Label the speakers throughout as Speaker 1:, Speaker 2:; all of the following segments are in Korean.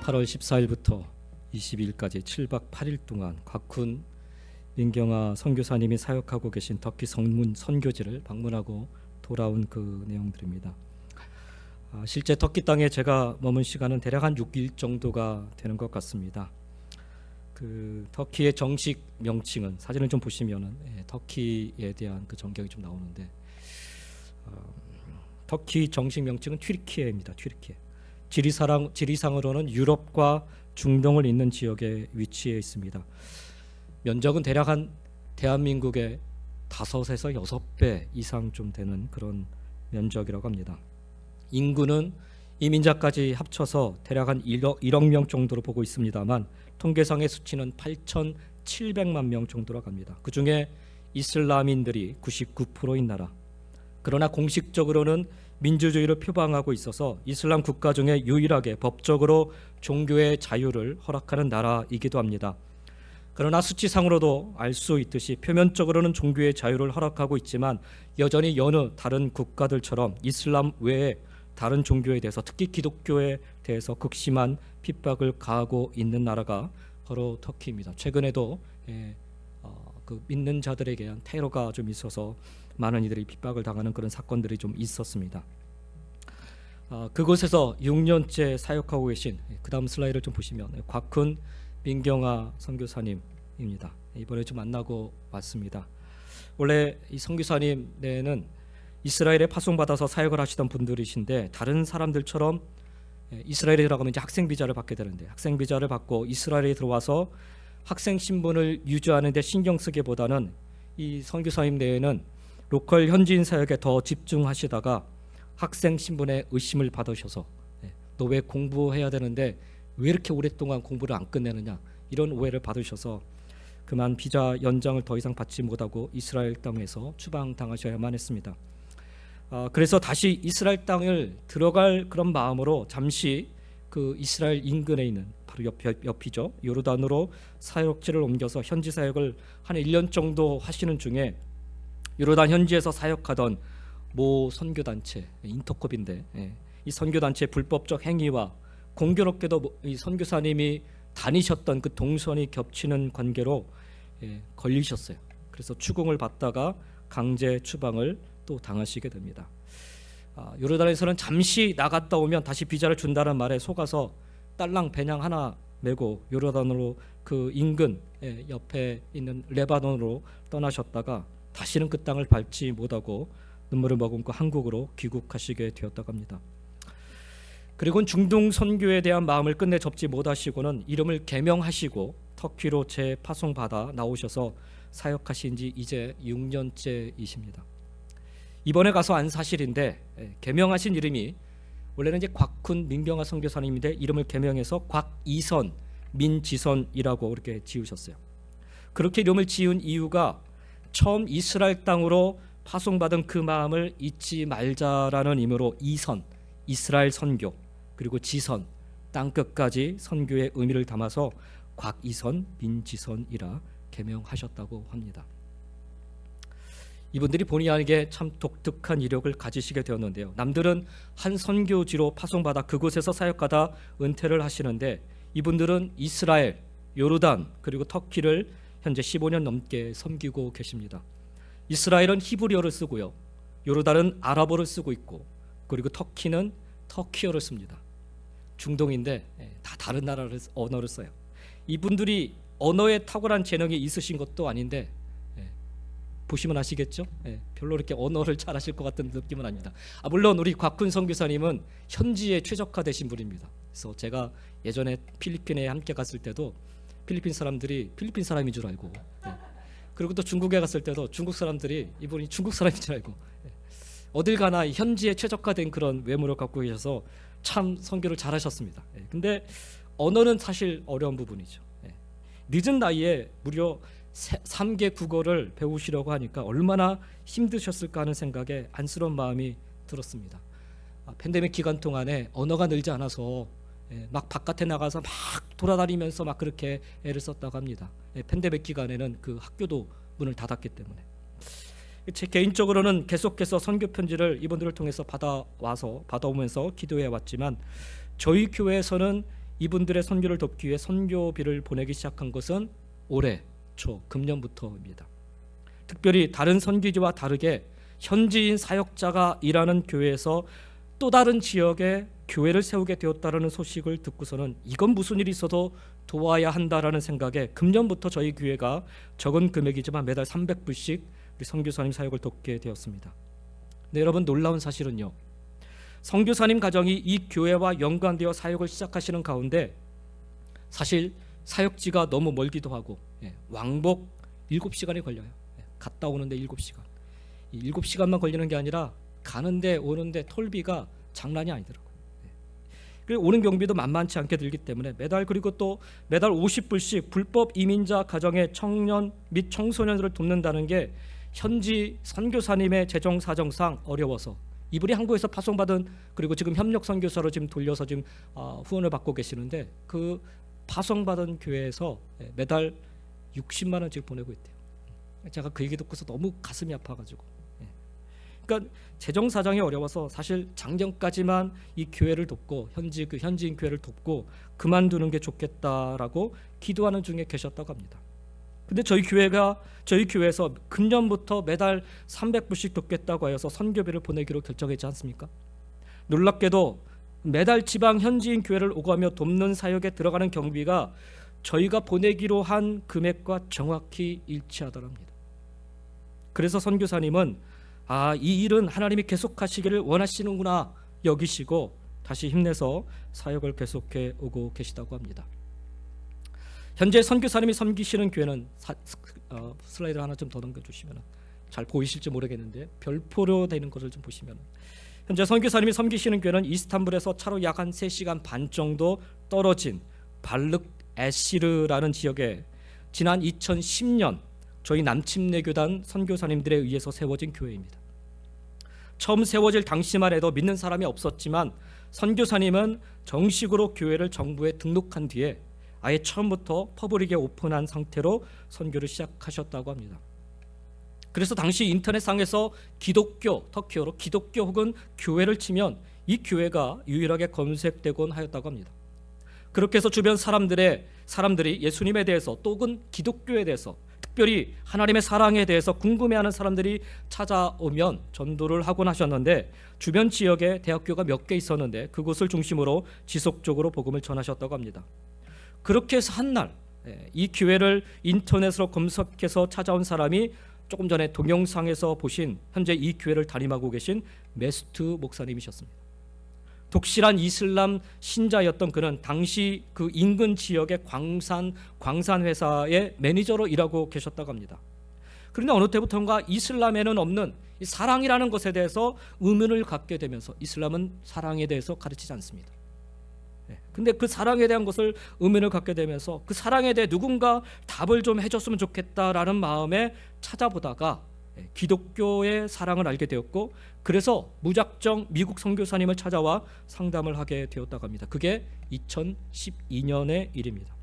Speaker 1: 8월 14일부터 22일까지 7박 8일 동안 곽훈 민경아 선교사님이 사역하고 계신 터키 성문 선교지를 방문하고 돌아온 그 내용들입니다. 실제 터키 땅에 제가 머문 시간은 대략 한 6일 정도가 되는 것 같습니다. 그 터키의 정식 명칭은 사진을 좀 보시면은 터키에 대한 그 전경이 좀 나오는데 터키 정식 명칭은 튀르키예입니다. 튀르키예. 지리상으로는 유럽과 중동을 잇는 지역에 위치해 있습니다. 면적은 대략 한 대한민국의 5에서 6배 이상 좀 되는 그런 면적이라고 합니다. 인구는 이민자까지 합쳐서 대략 한 1억 명 정도로 보고 있습니다만 통계상의 수치는 8,700만 명 정도라고 합니다. 그중에 이슬람인들이 99%인 나라. 그러나 공식적으로는 민주주의를 표방하고 있어서 이슬람 국가 중에 유일하게 법적으로 종교의 자유를 허락하는 나라이기도 합니다. 그러나 수치상으로도 알 수 있듯이 표면적으로는 종교의 자유를 허락하고 있지만 여전히 여느 다른 국가들처럼 이슬람 외에 다른 종교에 대해서 특히 기독교에 대해서 극심한 핍박을 가하고 있는 나라가 바로 터키입니다. 최근에도 그 믿는 자들에 대한 테러가 좀 있어서 많은 이들이 핍박을 당하는 그런 사건들이 좀 있었습니다. 그곳에서 6년째 사역하고 계신 그 다음 슬라이드를 좀 보시면 곽훈 민경아 선교사님입니다. 이번에 좀 만나고 왔습니다. 원래 이 선교사님 내에는 이스라엘에 파송받아서 사역을 하시던 분들이신데 다른 사람들처럼 이스라엘에 들어가면 이제 학생 비자를 받게 되는데 학생 비자를 받고 이스라엘에 들어와서 학생 신분을 유지하는 데 신경 쓰기보다는 이 선교사님 내에는 로컬 현지인 사역에 더 집중하시다가 학생 신분에 의심을 받으셔서 너 왜 공부해야 되는데 왜 이렇게 오랫동안 공부를 안 끝내느냐 이런 오해를 받으셔서 그만 비자 연장을 더 이상 받지 못하고 이스라엘 땅에서 추방당하셔야만 했습니다. 그래서 다시 이스라엘 땅을 들어갈 그런 마음으로 잠시 그 이스라엘 인근에 있는 바로 옆이죠. 요르단으로 사역지를 옮겨서 현지 사역을 한 1년 정도 하시는 중에 요르단 현지에서 사역하던 모 선교단체 인터콥인데 이 선교단체의 불법적 행위와 공교롭게도 이 선교사님이 다니셨던 그 동선이 겹치는 관계로 걸리셨어요. 그래서 추궁을 받다가 강제 추방을 또 당하시게 됩니다. 요르단에서는 잠시 나갔다 오면 다시 비자를 준다는 말에 속아서 딸랑 배낭 하나 메고 요르단으로 그 인근 옆에 있는 레바논으로 떠나셨다가 다시는 그 땅을 밟지 못하고 눈물을 머금고 한국으로 귀국하시게 되었다고 합니다. 그리고 중동 선교에 대한 마음을 끝내 접지 못하시고는 이름을 개명하시고 터키로 재파송받아 나오셔서 사역하신 지 이제 6년째이십니다. 이번에 가서 안 사실인데 개명하신 이름이 원래는 이제 곽훈 민경아 선교사님인데 이름을 개명해서 곽이선 민지선이라고 이렇게 지으셨어요. 그렇게 이름을 지은 이유가 처음 이스라엘 땅으로 파송받은 그 마음을 잊지 말자라는 의미로 이선, 이스라엘 선교, 그리고 지선, 땅끝까지 선교의 의미를 담아서 곽이선 민지선이라 개명하셨다고 합니다. 이분들이 본의 아니게 참 독특한 이력을 가지시게 되었는데요. 남들은 한 선교지로 파송받아 그곳에서 사역하다 은퇴를 하시는데 이분들은 이스라엘, 요르단 그리고 터키를 현재 15년 넘게 섬기고 계십니다. 이스라엘은 히브리어를 쓰고요. 요르단은 아랍어를 쓰고 있고 그리고 터키는 터키어를 씁니다. 중동인데 다 다른 나라를 언어를 써요. 이분들이 언어에 탁월한 재능이 있으신 것도 아닌데 보시면 아시겠죠? 별로 이렇게 언어를 잘하실 것 같은 느낌은 아닙니다. 물론 우리 곽훈 선교사님은 현지에 최적화되신 분입니다. 그래서 제가 예전에 필리핀에 함께 갔을 때도 필리핀 사람들이 필리핀 사람인 줄 알고 그리고 또 중국에 갔을 때도 중국 사람들이 이분이 중국 사람인 줄 알고 어딜 가나 현지에 최적화된 그런 외모를 갖고 계셔서 참 선교를 잘하셨습니다. 근데 언어는 사실 어려운 부분이죠. 늦은 나이에 무려 3개 국어를 배우시려고 하니까 얼마나 힘드셨을까 하는 생각에 안쓰러운 마음이 들었습니다. 팬데믹 기간 동안에 언어가 늘지 않아서 막 바깥에 나가서 막 돌아다니면서 막 그렇게 애를 썼다고 합니다. 팬데믹 기간에는 그 학교도 문을 닫았기 때문에. 제 개인적으로는 계속해서 선교 편지를 이분들을 통해서 받아오면서 기도해 왔지만 저희 교회에서는 이분들의 선교를 돕기 위해 선교비를 보내기 시작한 것은 올해 초 금년부터입니다. 특별히 다른 선교지와 다르게 현지인 사역자가 일하는 교회에서 또 다른 지역에 교회를 세우게 되었다는 소식을 듣고서는 이건 무슨 일이 있어도 도와야 한다라는 생각에 금년부터 저희 교회가 적은 금액이지만 매달 300불씩 우리 선교사님 사역을 돕게 되었습니다. 네, 여러분, 놀라운 사실은요, 선교사님 가정이 이 교회와 연관되어 사역을 시작하시는 가운데 사실 사역지가 너무 멀기도 하고 왕복 7시간이 걸려요. 갔다 오는데 7시간. 이 7시간만 걸리는 게 아니라 가는데 오는데 톨비가 장난이 아니더라고요. 그리고 오는 경비도 만만치 않게 들기 때문에 그리고 또 매달 50불씩 불법 이민자 가정의 청년 및 청소년들을 돕는다는 게 현지 선교사님의 재정 사정상 어려워서 이분이 한국에서 파송받은, 그리고 지금 협력 선교사로 지금 돌려서 지금 후원을 받고 계시는데 그 파송받은 교회에서 매달 60만 원씩 보내고 있대요. 제가 그 얘기 듣고서 너무 가슴이 아파가지고, 그러니까 재정 사정이 어려워서 사실 작년까지만 이 교회를 돕고 현지인 교회를 돕고 그만두는 게 좋겠다라고 기도하는 중에 계셨다고 합니다. 근데 저희 교회에서 금년부터 매달 300불씩 돕겠다고 하여서 선교비를 보내기로 결정했지 않습니까? 놀랍게도 매달 지방 현지인 교회를 오가며 돕는 사역에 들어가는 경비가 저희가 보내기로 한 금액과 정확히 일치하더랍니다. 그래서 선교사님은 이 일은 하나님이 계속하시기를 원하시는구나 여기시고 다시 힘내서 사역을 계속해 오고 계시다고 합니다. 현재 선교사님이 섬기시는 교회는 슬라이드 하나 좀 더 넘겨주시면 잘 보이실지 모르겠는데 별표로 되는 것을 좀 보시면, 현재 선교사님이 섬기시는 교회는 이스탄불에서 차로 약 한 3시간 반 정도 떨어진 발륵 에시르라는 지역에 지난 2010년 저희 남침내교단 선교사님들에 의해서 세워진 교회입니다. 처음 세워질 당시만 해도 믿는 사람이 없었지만 선교사님은 정식으로 교회를 정부에 등록한 뒤에 아예 처음부터 퍼블릭에 오픈한 상태로 선교를 시작하셨다고 합니다. 그래서 당시 인터넷상에서 터키어로 기독교 혹은 교회를 치면 이 교회가 유일하게 검색되곤 하였다고 합니다. 그렇게 해서 주변 사람들이 예수님에 대해서 또 혹은 기독교에 대해서, 특별히 하나님의 사랑에 대해서 궁금해하는 사람들이 찾아오면 전도를 하곤 하셨는데, 주변 지역에 대학교가 몇 개 있었는데 그곳을 중심으로 지속적으로 복음을 전하셨다고 합니다. 그렇게 해서 한날 이 교회를 인터넷으로 검색해서 찾아온 사람이 조금 전에 동영상에서 보신 현재 이 교회를 담임하고 계신 메스투 목사님이셨습니다. 독실한 이슬람 신자였던 그는 당시 그 인근 지역의 광산 회사의 매니저로 일하고 계셨다고 합니다. 그런데 어느 때부터인가 이슬람에는 없는 이 사랑이라는 것에 대해서 의문을 갖게 되면서, 이슬람은 사랑에 대해서 가르치지 않습니다. 근데 그 사랑에 대한 것을 의문을 갖게 되면서 그 사랑에 대해 누군가 답을 좀 해줬으면 좋겠다라는 마음에 찾아보다가 기독교의 사랑을 알게 되었고, 그래서 무작정 미국 선교사님을 찾아와 상담을 하게 되었다고 합니다. 그게 2012년의 일입니다.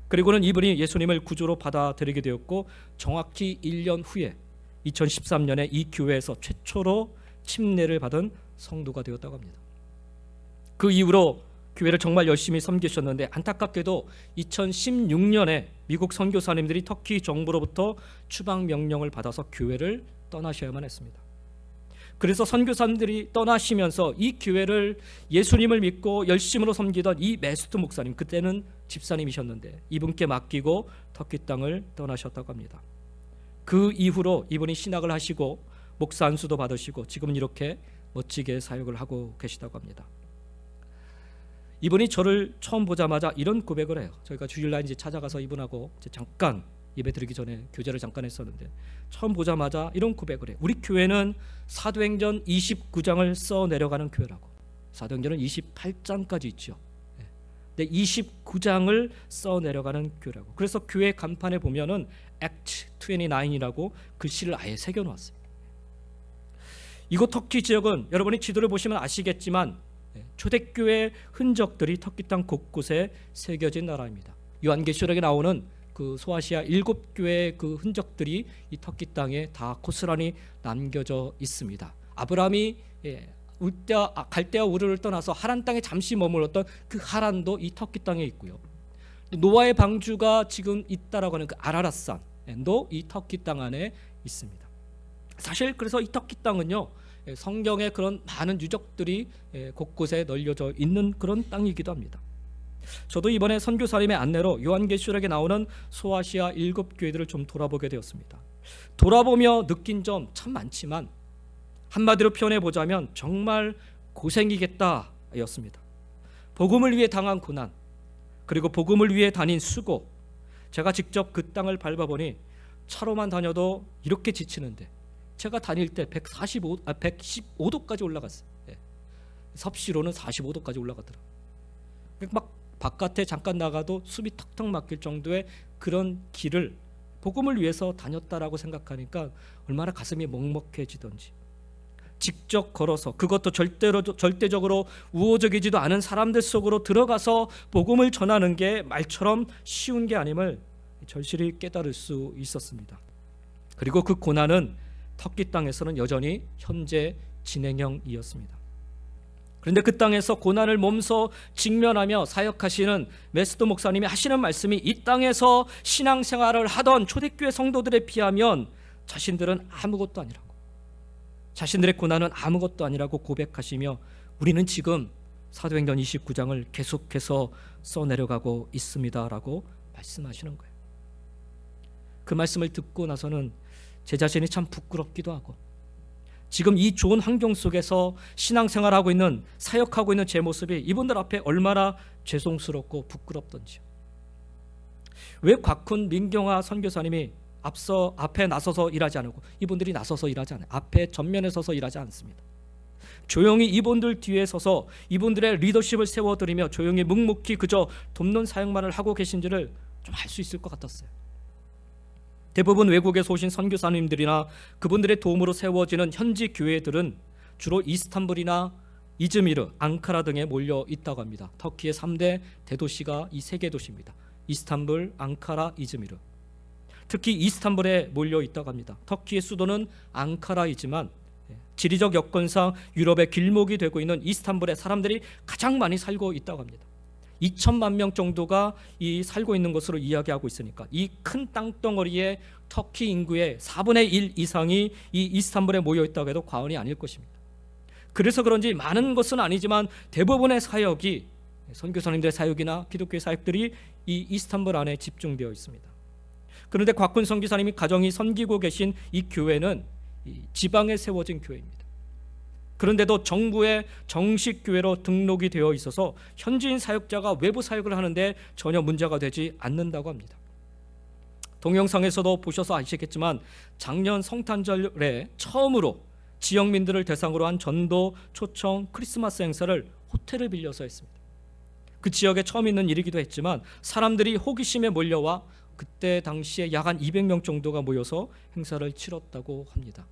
Speaker 1: 그리고는 이분이 예수님을 구주로 받아들이게 되었고, 정확히 1년 후에 2013년에 이 교회에서 최초로 침례를 받은 성도가 되었다고 합니다. 그 이후로 교회를 정말 열심히 섬기셨는데, 안타깝게도 2016년에 미국 선교사님들이 터키 정부로부터 추방 명령을 받아서 교회를 떠나셔야만 했습니다. 그래서 선교사님들이 떠나시면서 이 교회를 예수님을 믿고 열심으로 섬기던 이 메스투 목사님, 그때는 집사님이셨는데 이분께 맡기고 터키 땅을 떠나셨다고 합니다. 그 이후로 이분이 신학을 하시고 목사 안수도 받으시고 지금은 이렇게 멋지게 사역을 하고 계시다고 합니다. 이분이 저를 처음 보자마자 이런 고백을 해요. 저희가 주일날 이제 찾아가서 이분하고 이제 잠깐 예배 드리기 전에 교제를 잠깐 했었는데, 처음 보자마자 이런 고백을 해요. 우리 교회는 사도행전 29장을 써 내려가는 교회라고. 사도행전은 28장까지 있죠. 근데 29장을 써 내려가는 교회라고. 그래서 교회 간판에 보면은 Act 29이라고 글씨를 아예 새겨 놓았어요. 이곳 터키 지역은 여러분이 지도를 보시면 아시겠지만 초대교회 흔적들이 터키 땅 곳곳에 새겨진 나라입니다. 요한계시록에 나오는 그 소아시아 7교회의 그 흔적들이 이 터키 땅에 다 고스란히 남겨져 있습니다. 아브라함이 갈대아 우르를 떠나서 하란 땅에 잠시 머물렀던 그 하란도 이 터키 땅에 있고요. 노아의 방주가 지금 있다라고 하는 그 아라랏산도 이 터키 땅 안에 있습니다. 사실 그래서 이 터키 땅은요, 성경의 그런 많은 유적들이 곳곳에 널려져 있는 그런 땅이기도 합니다. 저도 이번에 선교사님의 안내로 요한계시록에 나오는 소아시아 7교회들을 좀 돌아보게 되었습니다. 돌아보며 느낀 점 참 많지만 한마디로 표현해 보자면 정말 고생이겠다 였습니다. 복음을 위해 당한 고난, 그리고 복음을 위해 다닌 수고, 제가 직접 그 땅을 밟아보니 차로만 다녀도 이렇게 지치는데 제가 다닐 때 115도까지 올라갔어요. 섭씨로는 45도까지 올라가더라고요. 막 바깥에 잠깐 나가도 숨이 턱턱 막힐 정도의 그런 길을 복음을 위해서 다녔다라고 생각하니까 얼마나 가슴이 먹먹해지던지, 직접 걸어서, 그것도 절대적으로 우호적이지도 않은 사람들 속으로 들어가서 복음을 전하는 게 말처럼 쉬운 게 아님을 절실히 깨달을 수 있었습니다. 그리고 그 고난은 터키 땅에서는 여전히 현재 진행형이었습니다. 그런데 그 땅에서 고난을 몸소 직면하며 사역하시는 메스도 목사님이 하시는 말씀이, 이 땅에서 신앙생활을 하던 초대교회 성도들에 비하면 자신들은 아무것도 아니라고, 자신들의 고난은 아무것도 아니라고 고백하시며 우리는 지금 사도행전 29장을 계속해서 써내려가고 있습니다라고 말씀하시는 거예요. 그 말씀을 듣고 나서는 제 자신이 참 부끄럽기도 하고, 지금 이 좋은 환경 속에서 신앙생활하고 있는, 사역하고 있는 제 모습이 이분들 앞에 얼마나 죄송스럽고 부끄럽던지요. 왜 곽훈 민경화 선교사님이 앞에 나서서 일하지 않고, 이분들이 나서서 일하지 않아요. 앞에 전면에 서서 일하지 않습니다. 조용히 이분들 뒤에 서서 이분들의 리더십을 세워드리며 조용히 묵묵히 그저 돕는 사역만을 하고 계신지를 좀 알 수 있을 것 같았어요. 대부분 외국에서 오신 선교사님들이나 그분들의 도움으로 세워지는 현지 교회들은 주로 이스탄불이나 이즈미르, 앙카라 등에 몰려 있다고 합니다. 터키의 3대 대도시가 이 3개 도시입니다. 이스탄불, 앙카라, 이즈미르. 특히 이스탄불에 몰려 있다고 합니다. 터키의 수도는 앙카라이지만 지리적 여건상 유럽의 길목이 되고 있는 이스탄불에 사람들이 가장 많이 살고 있다고 합니다. 2천만 명 정도가 살고 있는 것으로 이야기하고 있으니까 이 큰 땅덩어리에 터키 인구의 4분의 1 이상이 이 이스탄불에 모여 있다고 해도 과언이 아닐 것입니다. 그래서 그런지 많은 것은 아니지만 대부분의 사역이, 선교사님들의 사역이나 기독교의 사역들이 이 이스탄불 안에 집중되어 있습니다. 그런데 곽훈 선교사님이 가정히 섬기고 계신 이 교회는 지방에 세워진 교회입니다. 그런데도 정부의 정식 교회로 등록이 되어 있어서 현지인 사역자가 외부 사역을 하는데 전혀 문제가 되지 않는다고 합니다. 동영상에서도 보셔서 아시겠지만 작년 성탄절에 처음으로 지역민들을 대상으로 한 전도 초청 크리스마스 행사를 호텔을 빌려서 했습니다. 그 지역에 처음 있는 일이기도 했지만 사람들이 호기심에 몰려와 그때 당시에 약 한 200명 정도가 모여서 행사를 치렀다고 합니다.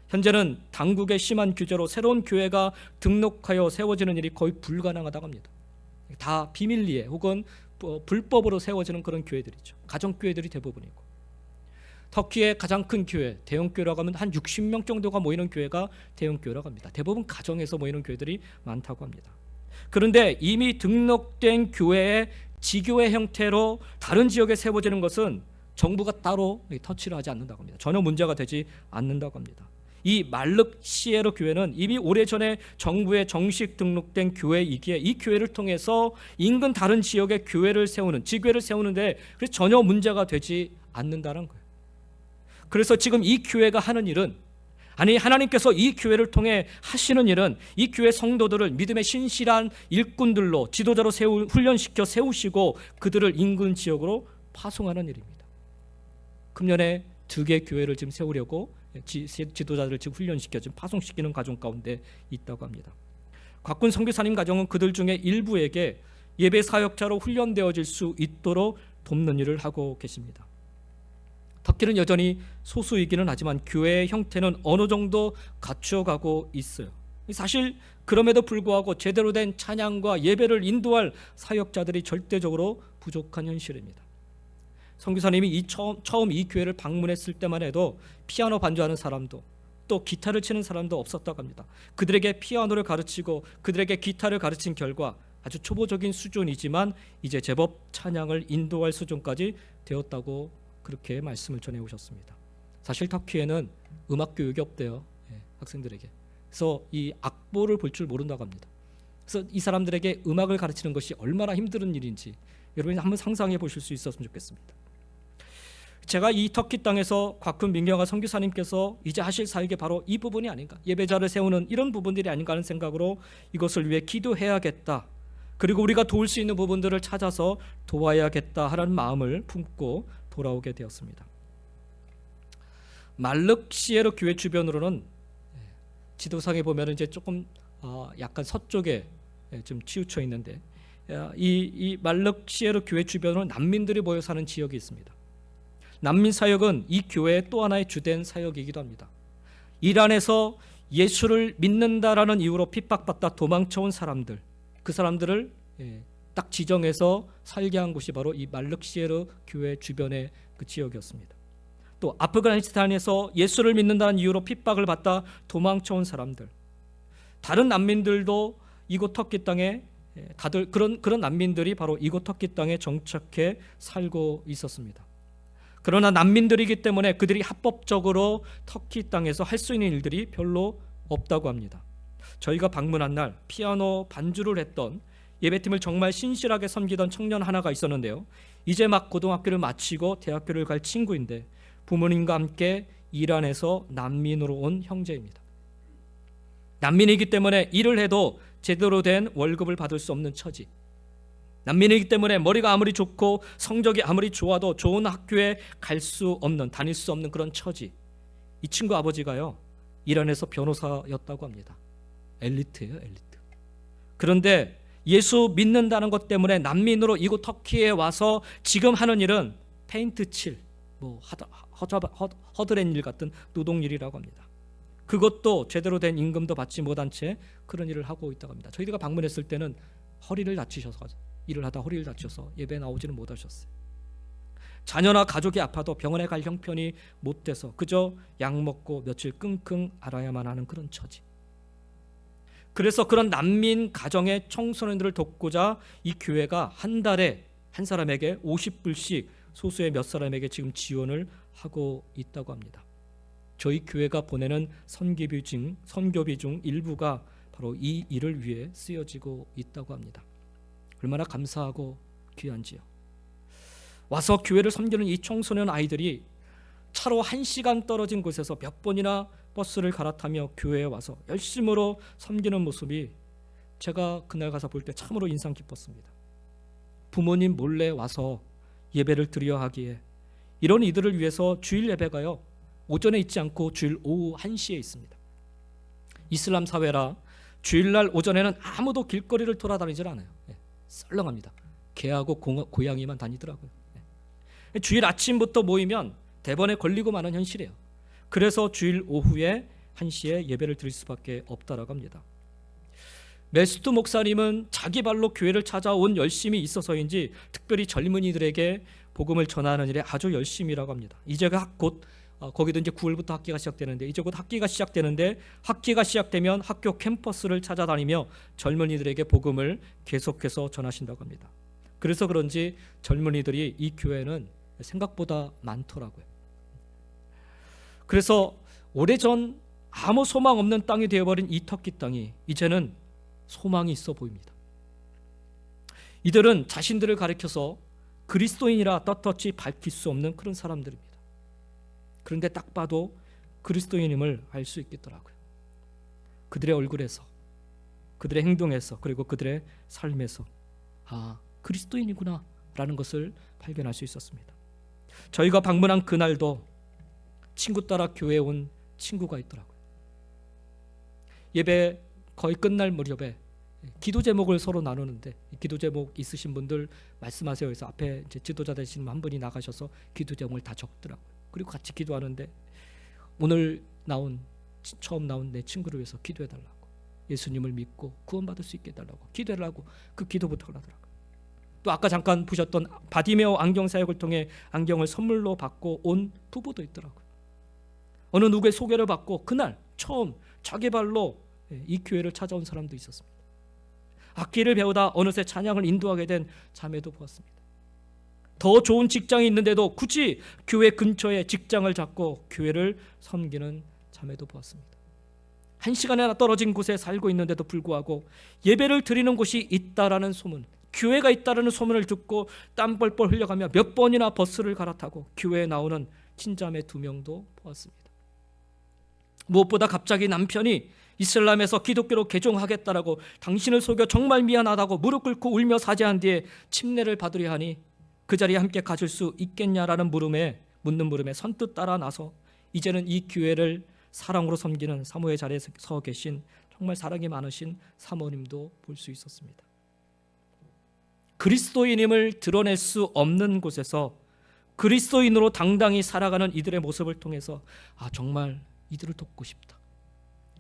Speaker 1: 현재는 당국의 심한 규제로 새로운 교회가 등록하여 세워지는 일이 거의 불가능하다고 합니다. 다 비밀리에 혹은 불법으로 세워지는 그런 교회들이죠. 가정교회들이 대부분이고, 터키의 가장 큰 교회, 대형교회라고 하면 한 60명 정도가 모이는 교회가 대형교회라고 합니다. 대부분 가정에서 모이는 교회들이 많다고 합니다. 그런데 이미 등록된 교회의 지교회 형태로 다른 지역에 세워지는 것은 정부가 따로 터치를 하지 않는다고 합니다. 전혀 문제가 되지 않는다고 합니다. 이 말륵 시에르 교회는 이미 오래전에 정부에 정식 등록된 교회이기에 이 교회를 통해서 인근 다른 지역에 교회를 세우는, 지교회를 세우는데 전혀 문제가 되지 않는다는 거예요. 그래서 지금 이 교회가 하는 일은, 아니 하나님께서 이 교회를 통해 하시는 일은 이 교회 성도들을 믿음의 신실한 일꾼들로 지도자로 훈련시켜 세우시고 그들을 인근 지역으로 파송하는 일입니다. 금년에 2개 교회를 지금 세우려고 지도자들을 지금 훈련시켜 지금 파송시키는 과정 가운데 있다고 합니다. 곽군 선교사님 가정은 그들 중에 일부에게 예배 사역자로 훈련되어질 수 있도록 돕는 일을 하고 계십니다. 터키는 여전히 소수이기는 하지만 교회의 형태는 어느 정도 갖추어가고 있어요. 사실 그럼에도 불구하고 제대로 된 찬양과 예배를 인도할 사역자들이 절대적으로 부족한 현실입니다. 선교사님이 처음 이 교회를 방문했을 때만 해도 피아노 반주하는 사람도, 또 기타를 치는 사람도 없었다고 합니다. 그들에게 피아노를 가르치고 그들에게 기타를 가르친 결과 아주 초보적인 수준이지만 이제 제법 찬양을 인도할 수준까지 되었다고 그렇게 말씀을 전해 오셨습니다. 사실 터키에는 음악 교육이 없대요. 학생들에게. 그래서 이 악보를 볼 줄 모른다고 합니다. 그래서 이 사람들에게 음악을 가르치는 것이 얼마나 힘든 일인지 여러분이 한번 상상해 보실 수 있었으면 좋겠습니다. 제가 이 터키 땅에서 곽훈 민경아 선교사님께서 이제 하실 사역이 바로 이 부분이 아닌가, 예배자를 세우는 이런 부분들이 아닌가 하는 생각으로 이것을 위해 기도해야겠다, 그리고 우리가 도울 수 있는 부분들을 찾아서 도와야겠다 하는 마음을 품고 돌아오게 되었습니다. 말륵시에르 교회 주변으로는 지도상에 보면 이제 조금 약간 서쪽에 좀 치우쳐 있는데 이 말륵시에르 교회 주변으로 난민들이 모여 사는 지역이 있습니다. 난민 사역은 이 교회의 또 하나의 주된 사역이기도 합니다. 이란에서 예수를 믿는다라는 이유로 핍박받다 도망쳐온 사람들, 그 사람들을 딱 지정해서 살게 한 곳이 바로 이 말륵시에르 교회 주변의 그 지역이었습니다. 또 아프가니스탄에서 예수를 믿는다는 이유로 핍박을 받다 도망쳐온 사람들, 다른 난민들도 이곳 터키 땅에 다들 그런 난민들이 바로 이곳 터키 땅에 정착해 살고 있었습니다. 그러나 난민들이기 때문에 그들이 합법적으로 터키 땅에서 할 수 있는 일들이 별로 없다고 합니다. 저희가 방문한 날 피아노 반주를 했던 예배팀을 정말 신실하게 섬기던 청년 하나가 있었는데요. 이제 막 고등학교를 마치고 대학교를 갈 친구인데 부모님과 함께 이란에서 난민으로 온 형제입니다. 난민이기 때문에 일을 해도 제대로 된 월급을 받을 수 없는 처지, 난민이기 때문에 머리가 아무리 좋고 성적이 아무리 좋아도 좋은 학교에 갈 수 없는, 다닐 수 없는 그런 처지. 이 친구 아버지가요, 이란에서 변호사였다고 합니다. 엘리트예요, 엘리트. 그런데 예수 믿는다는 것 때문에 난민으로 이곳 터키에 와서 지금 하는 일은 페인트 칠, 허드렛 일 같은 노동일이라고 합니다. 그것도 제대로 된 임금도 받지 못한 채 그런 일을 하고 있다고 합니다. 저희가 방문했을 때는 허리를 다치셔서, 일을 하다 허리를 다쳐서 예배 나오지는 못하셨어요. 자녀나 가족이 아파도 병원에 갈 형편이 못 돼서 그저 약 먹고 며칠 끙끙 앓아야만 하는 그런 처지. 그래서 그런 난민 가정의 청소년들을 돕고자 이 교회가 한 달에 한 사람에게 50불씩 소수의 몇 사람에게 지금 지원을 하고 있다고 합니다. 저희 교회가 보내는 선교비 중 일부가 바로 이 일을 위해 쓰여지고 있다고 합니다. 얼마나 감사하고 귀한지요. 와서 교회를 섬기는 이 청소년 아이들이 차로 1시간 떨어진 곳에서 몇 번이나 버스를 갈아타며 교회에 와서 열심으로 섬기는 모습이 제가 그날 가서 볼 때 참으로 인상 깊었습니다. 부모님 몰래 와서 예배를 드려야 하기에 이런 이들을 위해서 주일 예배가요, 오전에 있지 않고 주일 오후 1시에 있습니다. 이슬람 사회라 주일날 오전에는 아무도 길거리를 돌아다니질 않아요. 썰렁합니다. 개하고 고양이만 다니더라고요. 주일 아침부터 모이면 대번에 걸리고 마는 현실이에요. 그래서 주일 오후에 1시에 예배를 드릴 수밖에 없다라고 합니다. 메스투 목사님은 자기 발로 교회를 찾아온 열심이 있어서인지 특별히 젊은이들에게 복음을 전하는 일에 아주 열심이라고 합니다. 이제 곧 거기도 이제 9월부터 학기가 시작되는데 이제 곧 학기가 시작되는데 학기가 시작되면 학교 캠퍼스를 찾아다니며 젊은이들에게 복음을 계속해서 전하신다고 합니다. 그래서 그런지 젊은이들이 이 교회는 생각보다 많더라고요. 그래서 오래전 아무 소망 없는 땅이 되어버린 이 터키 땅이 이제는 소망이 있어 보입니다. 이들은 자신들을 가리켜서 그리스도인이라 떳떳이 밝힐 수 없는 그런 사람들입니다. 그런데 딱 봐도 그리스도인임을 알 수 있겠더라고요. 그들의 얼굴에서, 그들의 행동에서, 그리고 그들의 삶에서 그리스도인이구나 라는 것을 발견할 수 있었습니다. 저희가 방문한 그날도 친구 따라 교회에 온 친구가 있더라고요. 예배 거의 끝날 무렵에 기도 제목을 서로 나누는데 기도 제목 있으신 분들 말씀하세요. 그래서 앞에 이제 지도자 되신 한 분이 나가셔서 기도 제목을 다 적더라고요. 그리고 같이 기도하는데 오늘 처음 나온 내 친구를 위해서 기도해달라고, 예수님을 믿고 구원받을 수 있게 해달라고 기도해달라고 그 기도부터 하더라고요. 또 아까 잠깐 보셨던 바디메오 안경 사역을 통해 안경을 선물로 받고 온 부부도 있더라고요. 어느 누구의 소개를 받고 그날 처음 자기 발로 이 교회를 찾아온 사람도 있었습니다. 악기를 배우다 어느새 찬양을 인도하게 된 자매도 보았습니다. 더 좋은 직장이 있는데도 굳이 교회 근처에 직장을 잡고 교회를 섬기는 자매도 보았습니다. 1시간이나 떨어진 곳에 살고 있는데도 불구하고 예배를 드리는 곳이 있다라는 소문, 교회가 있다라는 소문을 듣고 땀 뻘뻘 흘려가며 몇 번이나 버스를 갈아타고 교회에 나오는 친자매 2명도 보았습니다. 무엇보다 갑자기 남편이 이슬람에서 기독교로 개종하겠다라고 당신을 속여 정말 미안하다고 무릎 꿇고 울며 사죄한 뒤에 침례를 받으려 하니 그 자리에 함께 가줄 수 있겠냐라는 묻는 물음에 선뜻 따라 나서 이제는 이 교회를 사랑으로 섬기는 사모의 자리에 서 계신 정말 사랑이 많으신 사모님도 볼 수 있었습니다. 그리스도인임을 드러낼 수 없는 곳에서 그리스도인으로 당당히 살아가는 이들의 모습을 통해서 정말 이들을 돕고 싶다,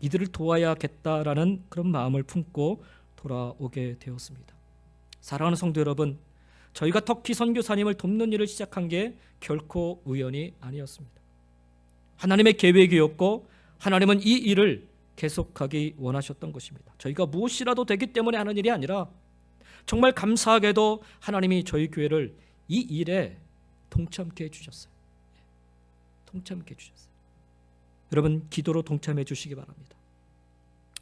Speaker 1: 이들을 도와야겠다라는 그런 마음을 품고 돌아오게 되었습니다. 사랑하는 성도 여러분, 저희가 터키 선교사님을 돕는 일을 시작한 게 결코 우연이 아니었습니다. 하나님의 계획이었고 하나님은 이 일을 계속하기 원하셨던 것입니다. 저희가 무엇이라도 되기 때문에 하는 일이 아니라 정말 감사하게도 하나님이 저희 교회를 이 일에 동참케 해주셨어요. 동참케 해주셨어요. 여러분, 기도로 동참해 주시기 바랍니다.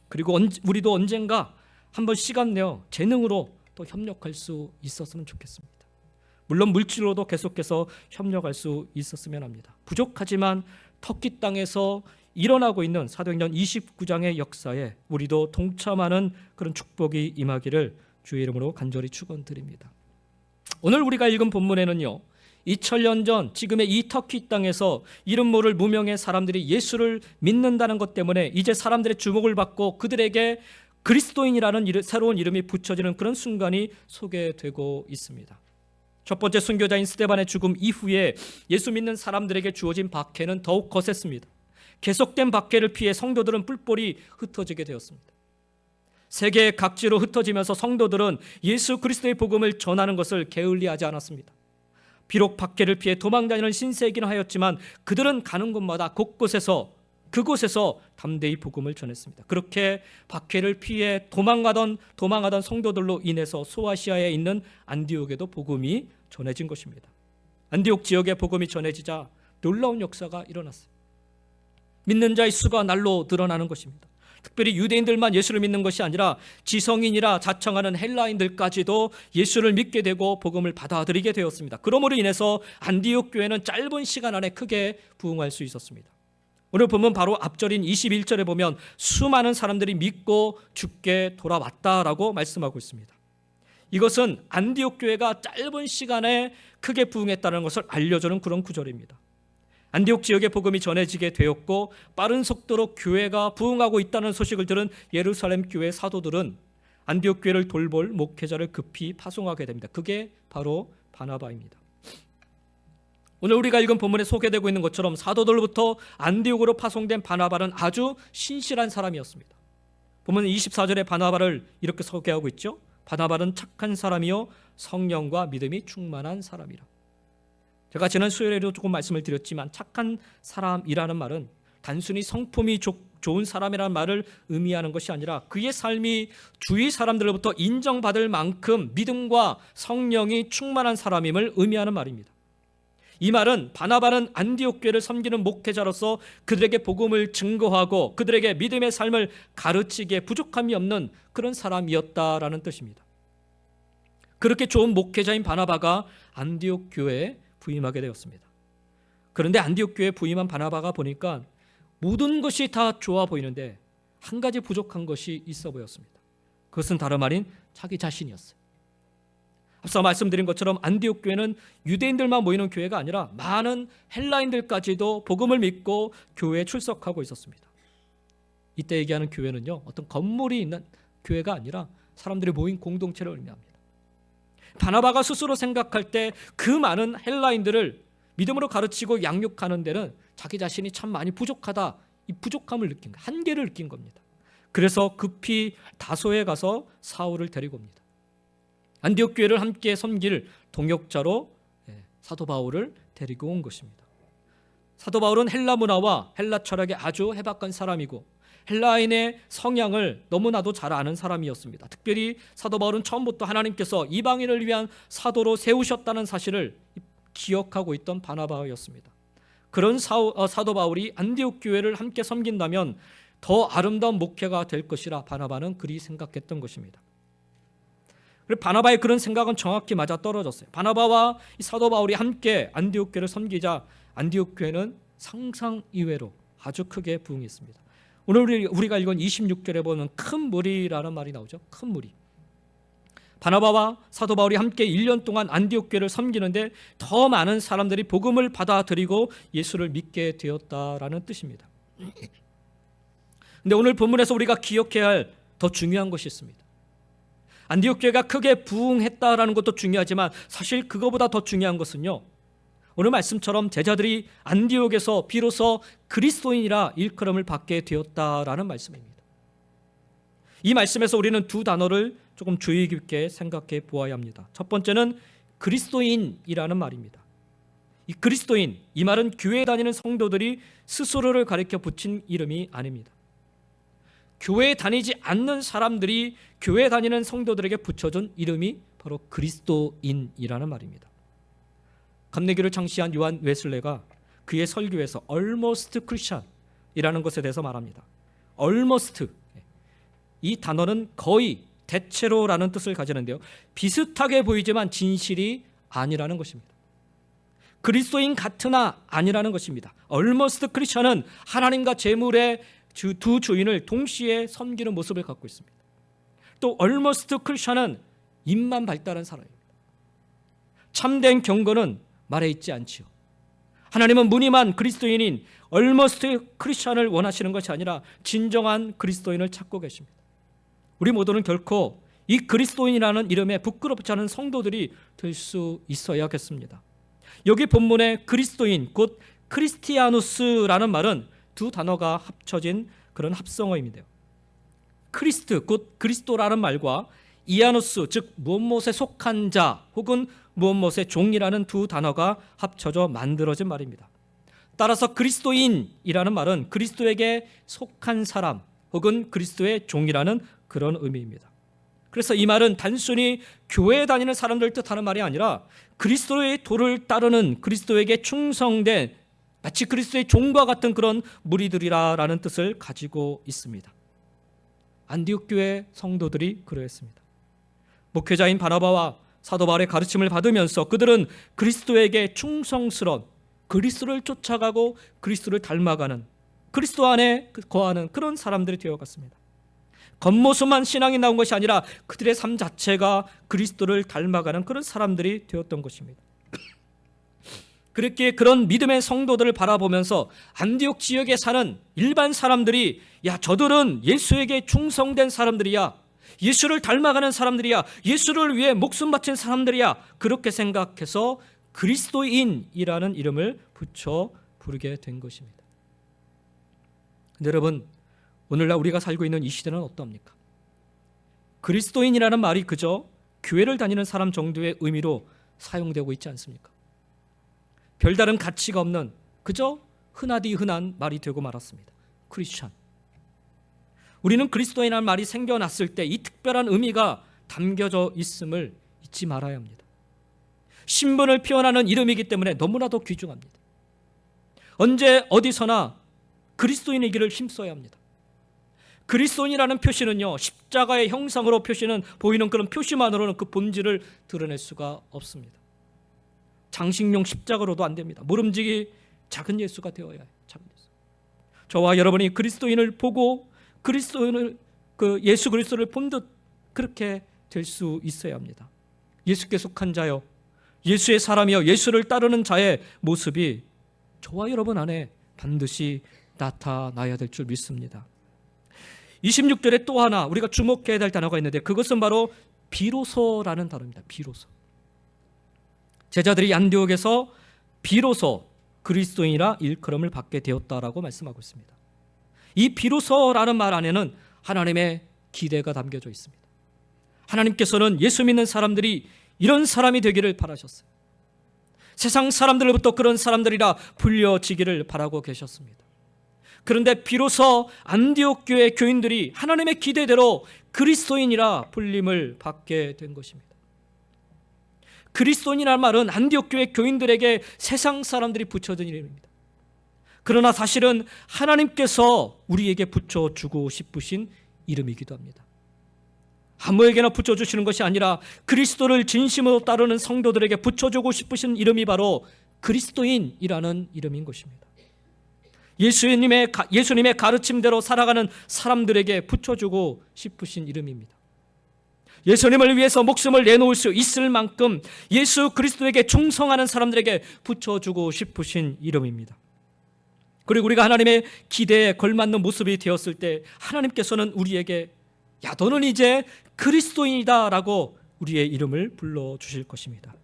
Speaker 1: 그리고 우리도 언젠가 한번 시간 내어 재능으로 또 협력할 수 있었으면 좋겠습니다. 물론 물질로도 계속해서 협력할 수 있었으면 합니다. 부족하지만 터키 땅에서 일어나고 있는 사도행전 29장의 역사에 우리도 동참하는 그런 축복이 임하기를 주의 이름으로 간절히 축원드립니다. 오늘 우리가 읽은 본문에는요, 2000년 전 지금의 이 터키 땅에서 이름 모를 무명의 사람들이 예수를 믿는다는 것 때문에 이제 사람들의 주목을 받고 그들에게 그리스도인이라는 새로운 이름이 붙여지는 그런 순간이 소개되고 있습니다. 첫 번째 순교자인 스데반의 죽음 이후에 예수 믿는 사람들에게 주어진 박해는 더욱 거셌습니다. 계속된 박해를 피해 성도들은 뿔뿔이 흩어지게 되었습니다. 세계 각지로 흩어지면서 성도들은 예수 그리스도의 복음을 전하는 것을 게을리하지 않았습니다. 비록 박해를 피해 도망다니는 신세이긴 하였지만 그들은 가는 곳마다 그곳에서 담대히 복음을 전했습니다. 그렇게 박해를 피해 도망가던 성도들로 인해서 소아시아에 있는 안디옥에도 복음이 전해진 것입니다. 안디옥 지역에 복음이 전해지자 놀라운 역사가 일어났어요. 믿는 자의 수가 날로 늘어나는 것입니다. 특별히 유대인들만 예수를 믿는 것이 아니라 지성인이라 자청하는 헬라인들까지도 예수를 믿게 되고 복음을 받아들이게 되었습니다. 그러므로 인해서 안디옥 교회는 짧은 시간 안에 크게 부흥할 수 있었습니다. 오늘 보면 바로 앞절인 21절에 보면 수많은 사람들이 믿고 죽게 돌아왔다라고 말씀하고 있습니다. 이것은 안디옥 교회가 짧은 시간에 크게 부흥했다는 것을 알려주는 그런 구절입니다. 안디옥 지역에 복음이 전해지게 되었고 빠른 속도로 교회가 부흥하고 있다는 소식을 들은 예루살렘 교회 사도들은 안디옥 교회를 돌볼 목회자를 급히 파송하게 됩니다. 그게 바로 바나바입니다. 오늘 우리가 읽은 본문에 소개되고 있는 것처럼 사도들부터 안디옥으로 파송된 바나바는 아주 신실한 사람이었습니다. 본문 24절에 바나바를 이렇게 소개하고 있죠. 바나바는 착한 사람이요 성령과 믿음이 충만한 사람이라. 제가 지난 수요일에도 조금 말씀을 드렸지만 착한 사람이라는 말은 단순히 성품이 좋은 사람이라는 말을 의미하는 것이 아니라 그의 삶이 주위 사람들로부터 인정받을 만큼 믿음과 성령이 충만한 사람임을 의미하는 말입니다. 이 말은 바나바는 안디옥 교회를 섬기는 목회자로서 그들에게 복음을 증거하고 그들에게 믿음의 삶을 가르치기에 부족함이 없는 그런 사람이었다라는 뜻입니다. 그렇게 좋은 목회자인 바나바가 안디옥 교회에 부임하게 되었습니다. 그런데 안디옥 교회에 부임한 바나바가 보니까 모든 것이 다 좋아 보이는데 한 가지 부족한 것이 있어 보였습니다. 그것은 다름 아닌 자기 자신이었어요. 앞서 말씀드린 것처럼 안디옥 교회는 유대인들만 모이는 교회가 아니라 많은 헬라인들까지도 복음을 믿고 교회에 출석하고 있었습니다. 이때 얘기하는 교회는요, 어떤 건물이 있는 교회가 아니라 사람들이 모인 공동체를 의미합니다. 바나바가 스스로 생각할 때 그 많은 헬라인들을 믿음으로 가르치고 양육하는 데는 자기 자신이 참 많이 부족하다, 이 부족함을 느낀 거예요. 한계를 느낀 겁니다. 그래서 급히 다소에 가서 사울을 데리고 옵니다. 안디옥 교회를 함께 섬길 동역자로 사도 바울을 데리고 온 것입니다. 사도 바울은 헬라 문화와 헬라 철학에 아주 해박한 사람이고 헬라인의 성향을 너무나도 잘 아는 사람이었습니다. 특별히 사도 바울은 처음부터 하나님께서 이방인을 위한 사도로 세우셨다는 사실을 기억하고 있던 바나바였습니다. 그런 사도 바울이 안디옥 교회를 함께 섬긴다면 더 아름다운 목회가 될 것이라 바나바는 그리 생각했던 것입니다. 그리고 바나바의 그런 생각은 정확히 맞아떨어졌어요. 바나바와 이 사도 바울이 함께 안디옥 교회를 섬기자 안디옥 교회는 상상 이외로 아주 크게 부흥했습니다. 오늘 우리가 읽은 26절에 보면 큰 무리라는 말이 나오죠. 큰 무리. 바나바와 사도 바울이 함께 1년 동안 안디옥 교회를 섬기는데 더 많은 사람들이 복음을 받아들이고 예수를 믿게 되었다라는 뜻입니다. 근데 오늘 본문에서 우리가 기억해야 할 더 중요한 것이 있습니다. 안디옥 교회가 크게 부흥했다라는 것도 중요하지만 사실 그거보다 더 중요한 것은요, 오늘 말씀처럼 제자들이 안디옥에서 비로소 그리스도인이라 일컬음을 받게 되었다라는 말씀입니다. 이 말씀에서 우리는 두 단어를 조금 주의 깊게 생각해 보아야 합니다. 첫 번째는 그리스도인이라는 말입니다. 이 그리스도인, 이 말은 교회에 다니는 성도들이 스스로를 가리켜 붙인 이름이 아닙니다. 교회에 다니지 않는 사람들이 교회에 다니는 성도들에게 붙여준 이름이 바로 그리스도인이라는 말입니다. 감리교를 창시한 요한 웨슬레가 그의 설교에서 almost Christian이라는 것에 대해서 말합니다. almost, 이 단어는 거의, 대체로라는 뜻을 가지는데요, 비슷하게 보이지만 진실이 아니라는 것입니다. 그리스도인 같으나 아니라는 것입니다. almost Christian은 하나님과 재물의 두 주인을 동시에 섬기는 모습을 갖고 있습니다. 또 almost Christian은 입만 발달한 사람입니다. 참된 경건은 말에 있지 않지요. 하나님은 무늬만 그리스도인인 almost Christian을 원하시는 것이 아니라 진정한 그리스도인을 찾고 계십니다. 우리 모두는 결코 이 그리스도인이라는 이름에 부끄럽지 않은 성도들이 될 수 있어야겠습니다. 여기 본문의 그리스도인, 곧 크리스티아누스라는 말은 두 단어가 합쳐진 그런 합성어입니다. 크리스트, 곧 그리스도라는 말과 이아누스, 즉 무엇에 속한 자 혹은 무엇의 종이라는 두 단어가 합쳐져 만들어진 말입니다. 따라서 그리스도인이라는 말은 그리스도에게 속한 사람 혹은 그리스도의 종이라는 그런 의미입니다. 그래서 이 말은 단순히 교회에 다니는 사람들 뜻하는 말이 아니라 그리스도의 도를 따르는, 그리스도에게 충성된, 마치 그리스도의 종과 같은 그런 무리들이라는 뜻을 가지고 있습니다. 안디옥 교회 성도들이 그러했습니다. 목회자인 바나바와 사도 바울의 가르침을 받으면서 그들은 그리스도에게 충성스러운, 그리스도를 쫓아가고 그리스도를 닮아가는, 그리스도 안에 거하는 그런 사람들이 되어갔습니다. 겉모습만 신앙이 나온 것이 아니라 그들의 삶 자체가 그리스도를 닮아가는 그런 사람들이 되었던 것입니다. 그렇게 그런 믿음의 성도들을 바라보면서 안디옥 지역에 사는 일반 사람들이, 야, 저들은 예수에게 충성된 사람들이야, 예수를 닮아가는 사람들이야, 예수를 위해 목숨 바친 사람들이야, 그렇게 생각해서 그리스도인이라는 이름을 붙여 부르게 된 것입니다. 근데 여러분, 오늘날 우리가 살고 있는 이 시대는 어떠합니까? 그리스도인이라는 말이 그저 교회를 다니는 사람 정도의 의미로 사용되고 있지 않습니까? 별다른 가치가 없는 그저 흔하디 흔한 말이 되고 말았습니다. 크리스찬. 우리는 그리스도인이라는 말이 생겨났을 때 이 특별한 의미가 담겨져 있음을 잊지 말아야 합니다. 신분을 표현하는 이름이기 때문에 너무나도 귀중합니다. 언제 어디서나 그리스도인이기를 힘써야 합니다. 그리스도인이라는 표시는요, 십자가의 형상으로 표시는 보이는 그런 표시만으로는 그 본질을 드러낼 수가 없습니다. 장식용 십자가로도 안 됩니다. 모름지기 작은 예수가 되어야 해요. 작은 예수. 저와 여러분이 그리스도인을 보고 그리스도인을, 예수 그리스도를 본 듯 그렇게 될 수 있어야 합니다. 예수께 속한 자여, 예수의 사람이여, 예수를 따르는 자의 모습이 저와 여러분 안에 반드시 나타나야 될 줄 믿습니다. 26절에 또 하나 우리가 주목해야 될 단어가 있는데 그것은 바로 비로소라는 단어입니다. 비로소. 제자들이 안디옥에서 비로소 그리스도인이라 일컬음을 받게 되었다라고 말씀하고 있습니다. 이 비로소라는 말 안에는 하나님의 기대가 담겨져 있습니다. 하나님께서는 예수 믿는 사람들이 이런 사람이 되기를 바라셨어요. 세상 사람들로부터 그런 사람들이라 불려지기를 바라고 계셨습니다. 그런데 비로소 안디옥 교회 교인들이 하나님의 기대대로 그리스도인이라 불림을 받게 된 것입니다. 그리스도인이라는 말은 안디옥 교회 교인들에게 세상 사람들이 붙여준 이름입니다. 그러나 사실은 하나님께서 우리에게 붙여주고 싶으신 이름이기도 합니다. 아무에게나 붙여주시는 것이 아니라 그리스도를 진심으로 따르는 성도들에게 붙여주고 싶으신 이름이 바로 그리스도인이라는 이름인 것입니다. 예수님의 가르침대로 살아가는 사람들에게 붙여주고 싶으신 이름입니다. 예수님을 위해서 목숨을 내놓을 수 있을 만큼 예수 그리스도에게 충성하는 사람들에게 붙여주고 싶으신 이름입니다. 그리고 우리가 하나님의 기대에 걸맞는 모습이 되었을 때 하나님께서는 우리에게 야, 너는 이제 그리스도인이다 라고 우리의 이름을 불러주실 것입니다.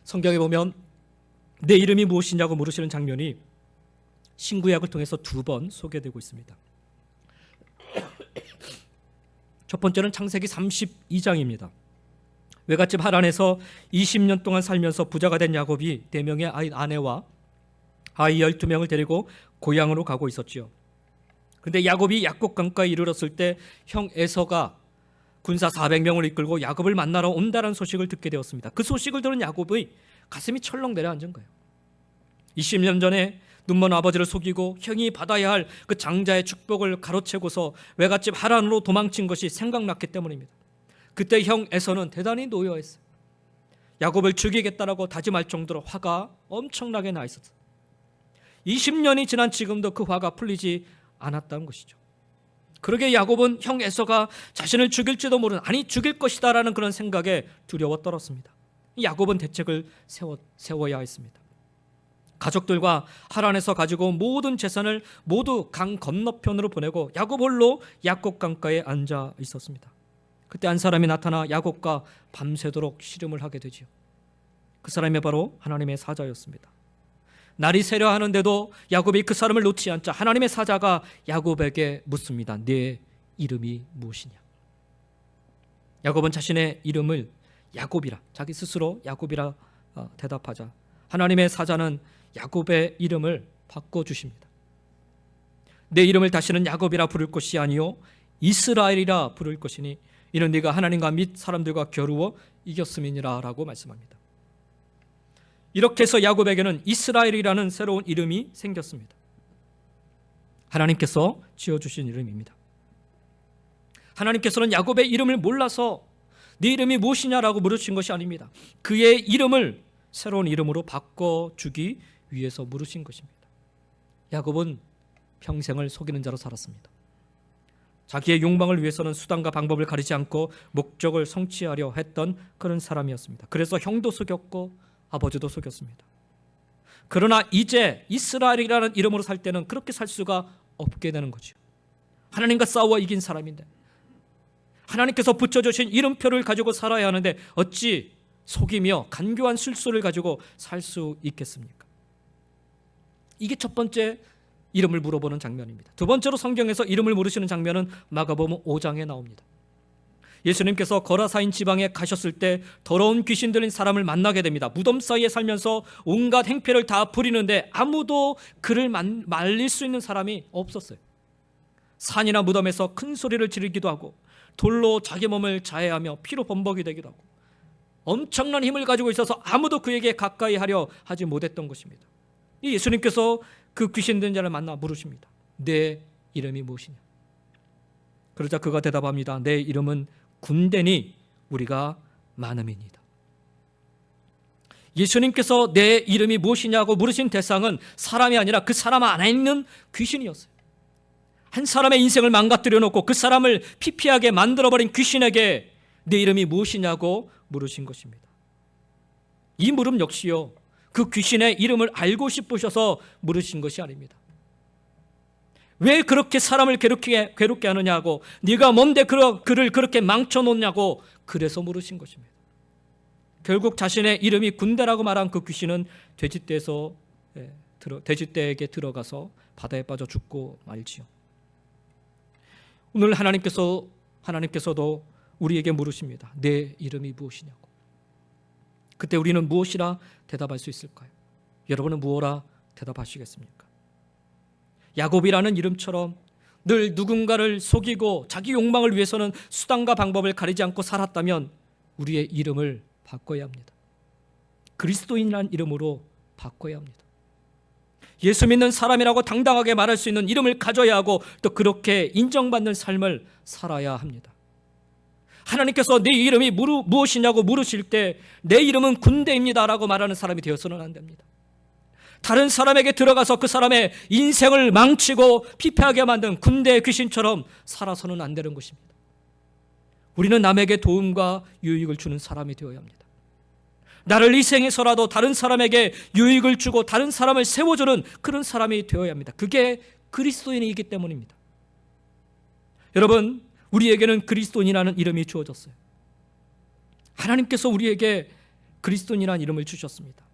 Speaker 1: 성경에 보면 내 이름이 무엇이냐고 물으시는 장면이 신구약을 통해서 2번 소개되고 있습니다. 첫 번째는 창세기 32장입니다. 외갓집 하란에서 20년 동안 살면서 부자가 된 야곱이 4명의 아내와 아이 12명을 데리고 고향으로 가고 있었지요. 그런데 야곱이 약곡 강가에 이르렀을 때 형 에서가 군사 400명을 이끌고 야곱을 만나러 온다는 소식을 듣게 되었습니다. 그 소식을 들은 야곱의 가슴이 철렁 내려앉은 거예요. 20년 전에 눈먼 아버지를 속이고 형이 받아야 할 그 장자의 축복을 가로채고서 외갓집 하란으로 도망친 것이 생각났기 때문입니다. 그때 형 에서는 대단히 노여했어요. 야곱을 죽이겠다라고 다짐할 정도로 화가 엄청나게 나 있었어요. 20년이 지난 지금도 그 화가 풀리지 않았다는 것이죠. 그러게 야곱은 형 에서가 자신을 죽일지도 모르는, 아니 죽일 것이다 라는 그런 생각에 두려워 떨었습니다. 야곱은 대책을 세워야 했습니다. 가족들과 하란에서 가지고 온 모든 재산을 모두 강 건너편으로 보내고 야곱 홀로 약곡 강가에 앉아 있었습니다. 그때 한 사람이 나타나 야곱과 밤새도록 씨름을 하게 되지요. 그 사람이 바로 하나님의 사자였습니다. 날이 새려 하는데도 야곱이 그 사람을 놓지 않자 하나님의 사자가 야곱에게 묻습니다. 네 이름이 무엇이냐? 야곱은 자신의 이름을 야곱이라, 자기 스스로 야곱이라 대답하자 하나님의 사자는 야곱의 이름을 바꿔주십니다. 내 이름을 다시는 야곱이라 부를 것이 아니요 이스라엘이라 부를 것이니 이는 네가 하나님과 및 사람들과 겨루어 이겼음이니라 라고 말씀합니다. 이렇게 해서 야곱에게는 이스라엘이라는 새로운 이름이 생겼습니다. 하나님께서 지어주신 이름입니다. 하나님께서는 야곱의 이름을 몰라서 네 이름이 무엇이냐라고 물으신 것이 아닙니다. 그의 이름을 새로운 이름으로 바꿔주기 위해서 물으신 것입니다. 야곱은 평생을 속이는 자로 살았습니다. 자기의 욕망을 위해서는 수단과 방법을 가리지 않고 목적을 성취하려 했던 그런 사람이었습니다. 그래서 형도 속였고 아버지도 속였습니다. 그러나 이제 이스라엘이라는 이름으로 살 때는 그렇게 살 수가 없게 되는 거죠. 하나님과 싸워 이긴 사람인데 하나님께서 붙여주신 이름표를 가지고 살아야 하는데 어찌 속이며 간교한 술수를 가지고 살 수 있겠습니까? 이게 첫 번째 이름을 물어보는 장면입니다. 두 번째로 성경에서 이름을 물으시는 장면은 마가복음 5장에 나옵니다. 예수님께서 거라사인 지방에 가셨을 때 더러운 귀신 들린 사람을 만나게 됩니다. 무덤 사이에 살면서 온갖 행패를 다 부리는데 아무도 그를 말릴 수 있는 사람이 없었어요. 산이나 무덤에서 큰 소리를 지르기도 하고 돌로 자기 몸을 자해하며 피로 범벅이 되기도 하고 엄청난 힘을 가지고 있어서 아무도 그에게 가까이 하려 하지 못했던 것입니다. 이 예수님께서 그 귀신 든 자를 만나 물으십니다. 내 이름이 무엇이냐? 그러자 그가 대답합니다. 내 이름은 군대니 우리가 많음이니이다. 예수님께서 내 이름이 무엇이냐고 물으신 대상은 사람이 아니라 그 사람 안에 있는 귀신이었어요. 한 사람의 인생을 망가뜨려 놓고 그 사람을 피폐하게 만들어버린 귀신에게 내 이름이 무엇이냐고 물으신 것입니다. 이 물음 역시요, 그 귀신의 이름을 알고 싶으셔서 물으신 것이 아닙니다. 왜 그렇게 사람을 괴롭게 하느냐고, 네가 뭔데 그를 그렇게 망쳐놓냐고, 그래서 물으신 것입니다. 결국 자신의 이름이 군대라고 말한 그 귀신은 돼지떼에게 들어가서 바다에 빠져 죽고 말지요. 오늘 하나님께서 하나님께서도 우리에게 물으십니다. 내 이름이 무엇이냐고. 그때 우리는 무엇이라 대답할 수 있을까요? 여러분은 무엇라 대답하시겠습니까? 야곱이라는 이름처럼 늘 누군가를 속이고 자기 욕망을 위해서는 수단과 방법을 가리지 않고 살았다면 우리의 이름을 바꿔야 합니다. 그리스도인이라는 이름으로 바꿔야 합니다. 예수 믿는 사람이라고 당당하게 말할 수 있는 이름을 가져야 하고 또 그렇게 인정받는 삶을 살아야 합니다. 하나님께서 네 이름이 무엇이냐고 물으실 때 내 이름은 군대입니다 라고 말하는 사람이 되어서는 안 됩니다. 다른 사람에게 들어가서 그 사람의 인생을 망치고 피폐하게 만든 군대의 귀신처럼 살아서는 안 되는 것입니다. 우리는 남에게 도움과 유익을 주는 사람이 되어야 합니다. 나를 희생해서라도 다른 사람에게 유익을 주고 다른 사람을 세워주는 그런 사람이 되어야 합니다. 그게 그리스도인이기 때문입니다. 여러분, 우리에게는 그리스도인이라는 이름이 주어졌어요. 하나님께서 우리에게 그리스도인이라는 이름을 주셨습니다.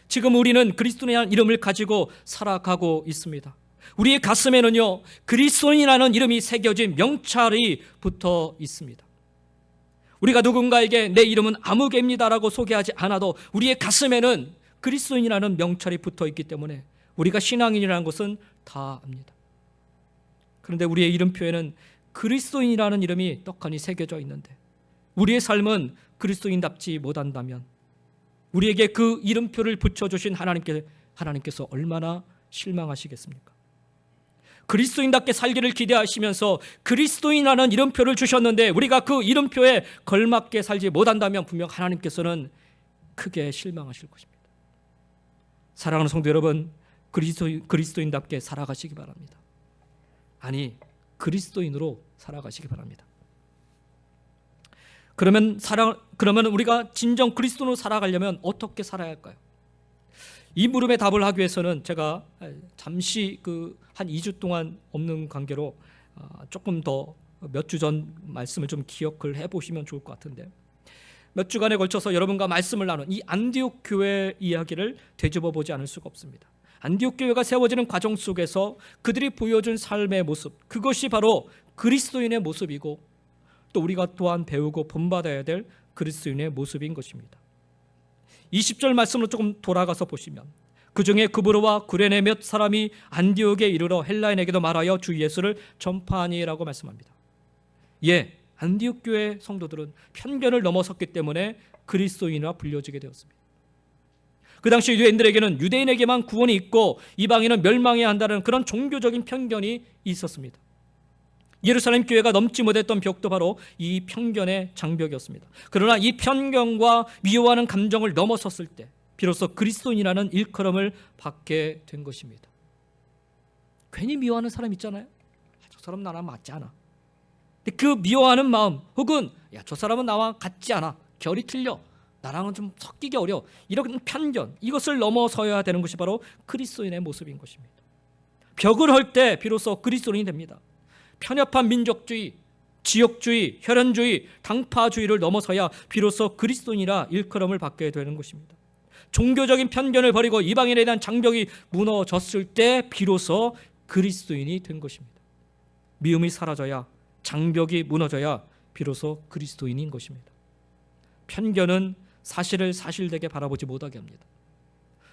Speaker 1: 지금 우리는 그리스도인이라는 이름을 가지고 살아가고 있습니다. 우리의 가슴에는요, 그리스도인이라는 이름이 새겨진 명찰이 붙어 있습니다. 우리가 누군가에게 내 이름은 아무개입니다라고 소개하지 않아도 우리의 가슴에는 그리스도인이라는 명찰이 붙어 있기 때문에 우리가 신앙인이라는 것은 다 압니다. 그런데 우리의 이름표에는 그리스도인이라는 이름이 떡하니 새겨져 있는데 우리의 삶은 그리스도인답지 못한다면 우리에게 그 이름표를 붙여주신 하나님께서 얼마나 실망하시겠습니까? 그리스도인답게 살기를 기대하시면서 그리스도인이라는 이름표를 주셨는데 우리가 그 이름표에 걸맞게 살지 못한다면 분명 하나님께서는 크게 실망하실 것입니다. 사랑하는 성도 여러분, 그리스도인답게 살아가시기 바랍니다. 아니, 그리스도인으로 살아가시기 바랍니다. 그러면 우리가 진정 그리스도인으로 살아가려면 어떻게 살아야 할까요? 이 물음에 답을 하기 위해서는 제가 잠시 한 2주 동안 없는 관계로 조금 더 몇 주 전 말씀을 좀 기억을 해보시면 좋을 것 같은데, 몇 주간에 걸쳐서 여러분과 말씀을 나눈 이 안디옥 교회 이야기를 되짚어 보지 않을 수가 없습니다. 안디옥 교회가 세워지는 과정 속에서 그들이 보여준 삶의 모습, 그것이 바로 그리스도인의 모습이고 또 우리가 또한 배우고 본받아야 될 그리스도인의 모습인 것입니다. 20절 말씀으로 조금 돌아가서 보시면 그 중에 구브로와 구레네 몇 사람이 안디옥에 이르러 헬라인에게도 말하여 주 예수를 전파하니라고 말씀합니다. 예, 안디옥 교회 성도들은 편견을 넘어섰기 때문에 그리스도인이라 불려지게 되었습니다. 그 당시 유대인들에게는 유대인에게만 구원이 있고 이방인은 멸망해야 한다는 그런 종교적인 편견이 있었습니다. 예루살렘 교회가 넘지 못했던 벽도 바로 이 편견의 장벽이었습니다. 그러나 이 편견과 미워하는 감정을 넘어섰을 때 비로소 그리스도인이라는 일컬음을 받게 된 것입니다. 괜히 미워하는 사람 있잖아요. 저 사람 나랑 맞지 않아. 근데 그 미워하는 마음 혹은 저 사람은 나와 같지 않아, 결이 틀려, 나랑은 좀 섞이기 어려워, 이런 편견, 이것을 넘어서야 되는 것이 바로 그리스도인의 모습인 것입니다. 벽을 헐 때 비로소 그리스도인이 됩니다. 편협한 민족주의, 지역주의, 혈연주의, 당파주의를 넘어서야 비로소 그리스도인이라 일컬음을 받게 되는 것입니다. 종교적인 편견을 버리고 이방인에 대한 장벽이 무너졌을 때 비로소 그리스도인이 된 것입니다. 미움이 사라져야, 장벽이 무너져야 비로소 그리스도인인 것입니다. 편견은 사실을 사실되게 바라보지 못하게 합니다.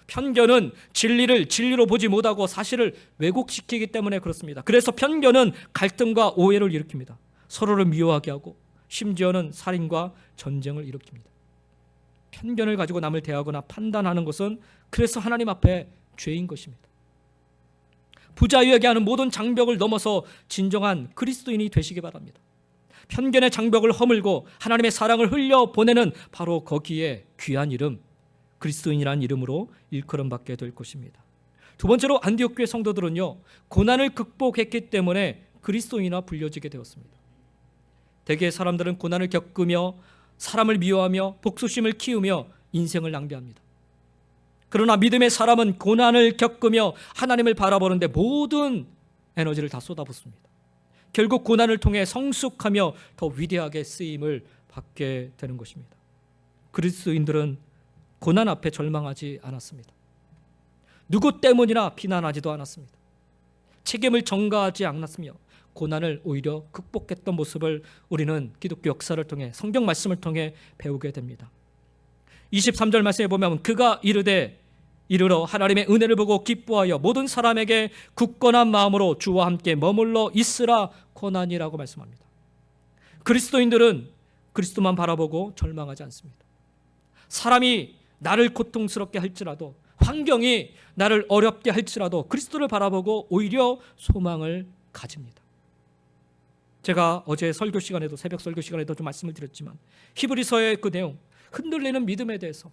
Speaker 1: 편견은 진리를 진리로 보지 못하고 사실을 왜곡시키기 때문에 그렇습니다. 그래서 편견은 갈등과 오해를 일으킵니다. 서로를 미워하게 하고 심지어는 살인과 전쟁을 일으킵니다. 편견을 가지고 남을 대하거나 판단하는 것은 그래서 하나님 앞에 죄인 것입니다. 부자유에게 하는 모든 장벽을 넘어서 진정한 그리스도인이 되시기 바랍니다. 편견의 장벽을 허물고 하나님의 사랑을 흘려보내는 바로 거기에 귀한 이름, 그리스도인이라는 이름으로 일컬음 받게 될 것입니다. 두 번째로 안디옥 교회 성도들은요, 고난을 극복했기 때문에 그리스도인이라 불려지게 되었습니다. 대개 사람들은 고난을 겪으며 사람을 미워하며 복수심을 키우며 인생을 낭비합니다. 그러나 믿음의 사람은 고난을 겪으며 하나님을 바라보는데 모든 에너지를 다 쏟아붓습니다. 결국 고난을 통해 성숙하며 더 위대하게 쓰임을 받게 되는 것입니다. 그리스도인들은 고난 앞에 절망하지 않았습니다. 누구 때문이나 비난하지도 않았습니다. 책임을 전가하지 않았으며 고난을 오히려 극복했던 모습을 우리는 기독교 역사를 통해 성경 말씀을 통해 배우게 됩니다. 23절 말씀에 보면 그가 이르러 하나님의 은혜를 보고 기뻐하여 모든 사람에게 굳건한 마음으로 주와 함께 머물러 있으라 권하니라고 말씀합니다. 그리스도인들은 그리스도만 바라보고 절망하지 않습니다. 사람이 나를 고통스럽게 할지라도, 환경이 나를 어렵게 할지라도 그리스도를 바라보고 오히려 소망을 가집니다. 제가 어제 설교 시간에도, 새벽 설교 시간에도 좀 말씀을 드렸지만 히브리서의 그 내용, 흔들리는 믿음에 대해서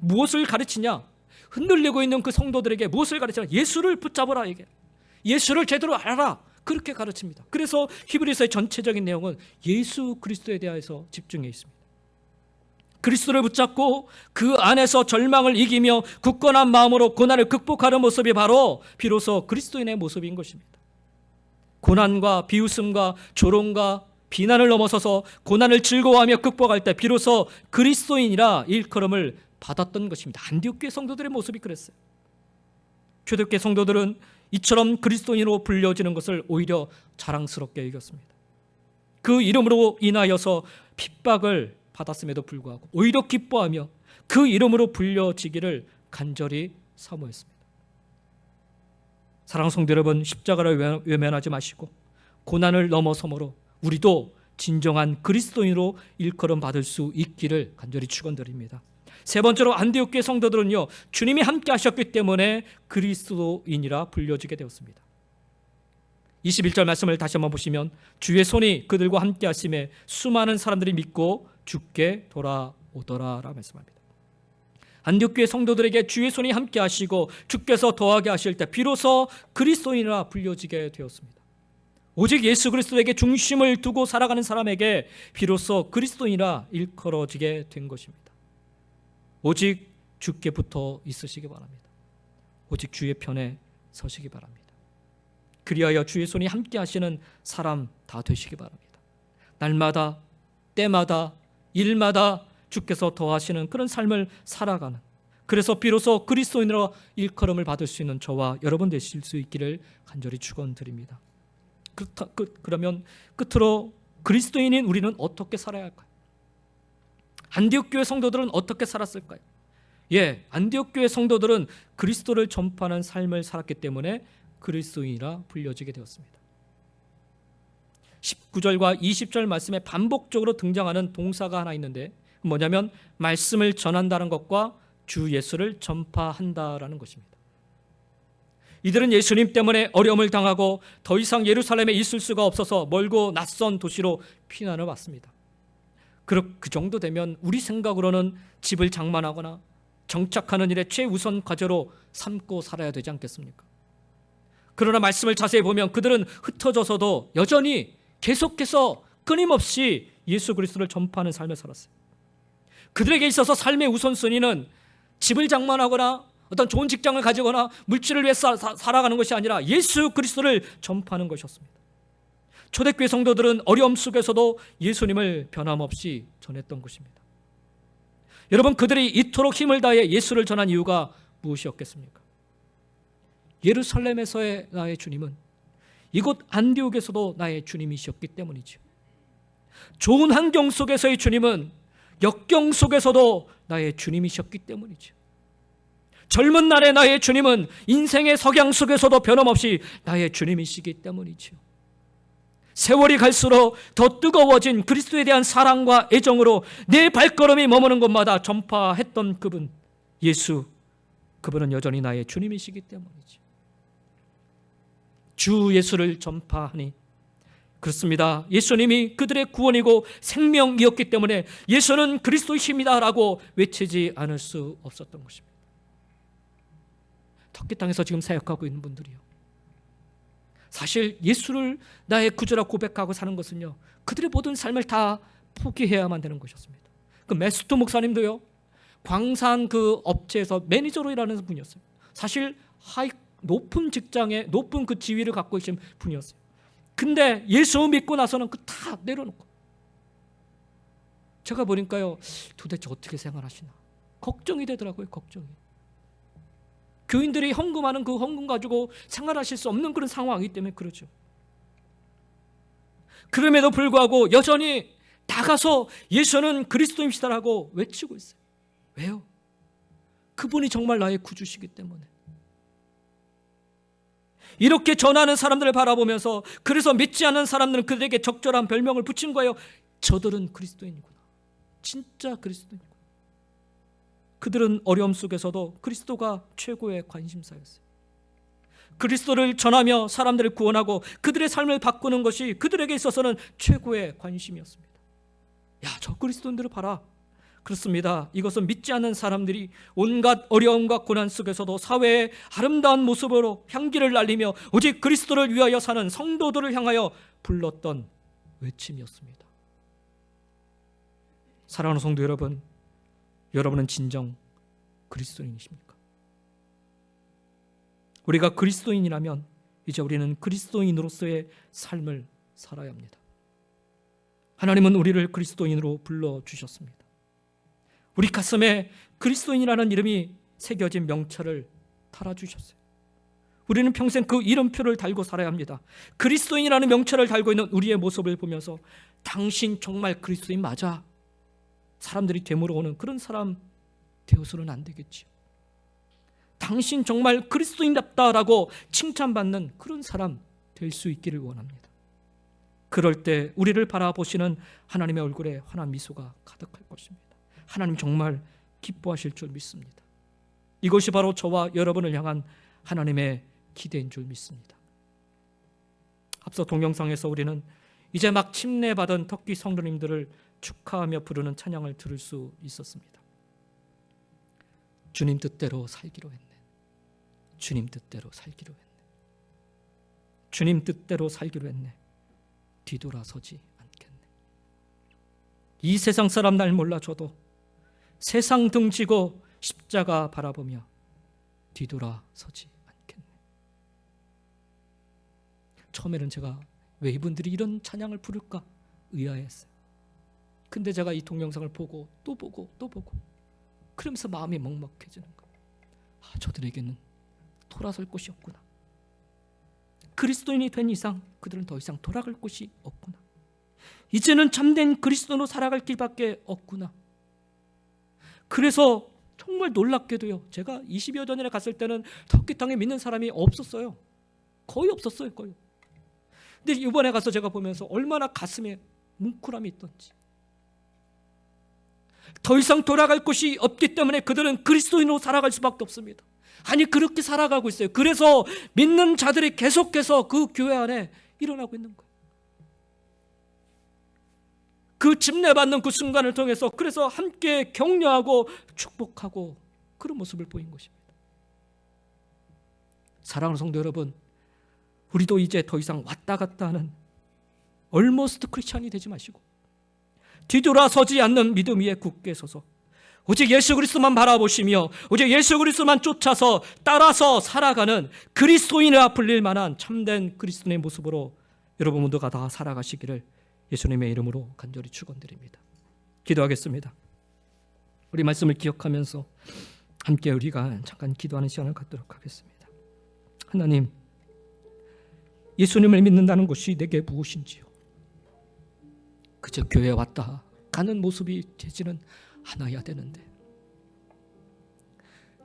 Speaker 1: 무엇을 가르치냐? 흔들리고 있는 그 성도들에게 무엇을 가르치냐? 예수를 붙잡으라, 이게 예수를 제대로 알아라, 그렇게 가르칩니다. 그래서 히브리서의 전체적인 내용은 예수 그리스도에 대해서 집중해 있습니다. 그리스도를 붙잡고 그 안에서 절망을 이기며 굳건한 마음으로 고난을 극복하는 모습이 바로 비로소 그리스도인의 모습인 것입니다. 고난과 비웃음과 조롱과 비난을 넘어서서 고난을 즐거워하며 극복할 때 비로소 그리스도인이라 일컬음을 받았던 것입니다. 안디옥교회 성도들의 모습이 그랬어요. 초대교회 성도들은 이처럼 그리스도인으로 불려지는 것을 오히려 자랑스럽게 여겼습니다. 그 이름으로 인하여서 핍박을 받았음에도 불구하고 오히려 기뻐하며 그 이름으로 불려지기를 간절히 사모했습니다. 사랑하는 성도 여러분, 십자가를 외면하지 마시고 고난을 넘어서므로 우리도 진정한 그리스도인으로 일컬음 받을 수 있기를 간절히 축원드립니다. 세 번째로 안디옥교회 성도들은요, 주님이 함께 하셨기 때문에 그리스도인이라 불려지게 되었습니다. 21절 말씀을 다시 한번 보시면 주의 손이 그들과 함께 하심에 수많은 사람들이 믿고 주께 돌아오더라라 말씀합니다. 안디옥교회 성도들에게 주의 손이 함께 하시고 주께서 더하게 하실 때 비로소 그리스도인이라 불려지게 되었습니다. 오직 예수 그리스도에게 중심을 두고 살아가는 사람에게 비로소 그리스도인이라 일컬어지게 된 것입니다. 오직 주께 붙어 있으시기 바랍니다. 오직 주의 편에 서시기 바랍니다. 그리하여 주의 손이 함께 하시는 사람 다 되시기 바랍니다. 날마다, 때마다, 일마다 주께서 더하시는 그런 삶을 살아가는, 그래서 비로소 그리스도인으로 일컬음을 받을 수 있는 저와 여러분 되실 수 있기를 간절히 축원드립니다. 그러면 끝으로 그리스도인인 우리는 어떻게 살아야 할까요? 안디옥 교회 성도들은 어떻게 살았을까요? 안디옥 교회 성도들은 그리스도를 전파하는 삶을 살았기 때문에 그리스도인이라 불려지게 되었습니다. 19절과 20절 말씀에 반복적으로 등장하는 동사가 하나 있는데 뭐냐면 말씀을 전한다는 것과 주 예수를 전파한다라는 것입니다. 이들은 예수님 때문에 어려움을 당하고 더 이상 예루살렘에 있을 수가 없어서 멀고 낯선 도시로 피난을 왔습니다. 그 정도 되면 우리 생각으로는 집을 장만하거나 정착하는 일에 최우선 과제로 삼고 살아야 되지 않겠습니까? 그러나 말씀을 자세히 보면 그들은 흩어져서도 여전히 계속해서 끊임없이 예수 그리스도를 전파하는 삶을 살았어요. 그들에게 있어서 삶의 우선순위는 집을 장만하거나 어떤 좋은 직장을 가지거나 물질을 위해 살아가는 것이 아니라 예수 그리스도를 전파하는 것이었습니다. 초대교회 성도들은 어려움 속에서도 예수님을 변함없이 전했던 것입니다. 여러분, 그들이 이토록 힘을 다해 예수를 전한 이유가 무엇이었겠습니까? 예루살렘에서의 나의 주님은 이곳 안디옥에서도 나의 주님이셨기 때문이죠. 좋은 환경 속에서의 주님은 역경 속에서도 나의 주님이셨기 때문이죠. 젊은 날의 나의 주님은 인생의 석양 속에서도 변함없이 나의 주님이시기 때문이죠. 세월이 갈수록 더 뜨거워진 그리스도에 대한 사랑과 애정으로 내 발걸음이 머무는 곳마다 전파했던 그분, 예수, 그분은 여전히 나의 주님이시기 때문이죠. 주 예수를 전파하니, 그렇습니다. 예수님이 그들의 구원이고 생명이었기 때문에 예수는 그리스도이십니다라고 외치지 않을 수 없었던 것입니다. 터키 땅에서 지금 사역하고 있는 분들이요, 사실 예수를 나의 구주라 고백하고 사는 것은요, 그들의 모든 삶을 다 포기해야만 되는 것이었습니다. 그 메스토 목사님도요, 광산 그 업체에서 매니저로 일하는 분이었어요. 사실 높은 직장에 높은 그 지위를 갖고 계신 분이었어요. 근데 예수 믿고 나서는 그 다 내려놓고, 제가 보니까요, 도대체 어떻게 생활하시나 걱정이 되더라고요. 걱정이. 교인들이 헌금하는 그 헌금 가지고 생활하실 수 없는 그런 상황이기 때문에 그러죠. 그럼에도 불구하고 여전히 나가서 예수는 그리스도입시다라고 외치고 있어요. 왜요? 그분이 정말 나의 구주시기 때문에. 이렇게 전하는 사람들을 바라보면서 그래서 믿지 않는 사람들은 그들에게 적절한 별명을 붙인 거예요. 저들은 그리스도인이구나. 진짜 그리스도인이구나. 그들은 어려움 속에서도 그리스도가 최고의 관심사였어요. 그리스도를 전하며 사람들을 구원하고 그들의 삶을 바꾸는 것이 그들에게 있어서는 최고의 관심이었습니다. 야, 저 그리스도인들을 봐라. 그렇습니다. 이것은 믿지 않는 사람들이 온갖 어려움과 고난 속에서도 사회의 아름다운 모습으로 향기를 날리며 오직 그리스도를 위하여 사는 성도들을 향하여 불렀던 외침이었습니다. 사랑하는 성도 여러분, 여러분은 진정 그리스도인이십니까? 우리가 그리스도인이라면 이제 우리는 그리스도인으로서의 삶을 살아야 합니다. 하나님은 우리를 그리스도인으로 불러주셨습니다. 우리 가슴에 그리스도인이라는 이름이 새겨진 명찰을 달아주셨어요. 우리는 평생 그 이름표를 달고 살아야 합니다. 그리스도인이라는 명찰을 달고 있는 우리의 모습을 보면서 당신 정말 그리스도인 맞아? 사람들이 되물어 오는 그런 사람 되어서는 안 되겠지요. 당신 정말 그리스도인답다라고 칭찬받는 그런 사람 될 수 있기를 원합니다. 그럴 때 우리를 바라보시는 하나님의 얼굴에 환한 미소가 가득할 것입니다. 하나님 정말 기뻐하실 줄 믿습니다. 이것이 바로 저와 여러분을 향한 하나님의 기대인 줄 믿습니다. 앞서 동영상에서 우리는 이제 막 침례받은 터키 성도님들을 축하하며 부르는 찬양을 들을 수 있었습니다. 주님 뜻대로 살기로 했네. 주님 뜻대로 살기로 했네. 주님 뜻대로 살기로 했네. 뒤돌아서지 않겠네. 이 세상 사람 날 몰라줘도 세상 등지고 십자가 바라보며 뒤돌아서지 않겠네. 처음에는 제가 왜 이분들이 이런 찬양을 부를까 의아했어요. 근데 제가 이 동영상을 보고 또 보고 또 보고 그러면서 마음이 먹먹해지는 거예요. 저들에게는 돌아설 곳이 없구나. 그리스도인이 된 이상 그들은 더 이상 돌아갈 곳이 없구나. 이제는 참된 그리스도로 살아갈 길밖에 없구나. 그래서 정말 놀랍게도요, 제가 20여 년에 갔을 때는 터키 땅에 믿는 사람이 없었어요. 거의 없었어요. 거의. 근데 이번에 가서 제가 보면서 얼마나 가슴에 뭉클함이 있던지. 더 이상 돌아갈 곳이 없기 때문에 그들은 그리스도인으로 살아갈 수밖에 없습니다. 아니, 그렇게 살아가고 있어요. 그래서 믿는 자들이 계속해서 그 교회 안에 일어나고 있는 거예요. 그 침례받는 그 순간을 통해서 그래서 함께 격려하고 축복하고 그런 모습을 보인 것입니다. 사랑하는 성도 여러분, 우리도 이제 더 이상 왔다 갔다 하는 얼머스트 크리스찬이 되지 마시고 뒤돌아서지 않는 믿음 위에 굳게 서서 오직 예수 그리스도만 바라보시며 오직 예수 그리스도만 쫓아서 따라서 살아가는 그리스도인이라 불릴 만한 참된 그리스도인의 모습으로 여러분 모두가 다 살아가시기를 예수님의 이름으로 간절히 축원드립니다. 기도하겠습니다. 우리 말씀을 기억하면서 함께 우리가 잠깐 기도하는 시간을 갖도록 하겠습니다. 하나님, 예수님을 믿는다는 것이 내게 무엇인지요? 그저 교회에 왔다 가는 모습이 되지는 않아야 되는데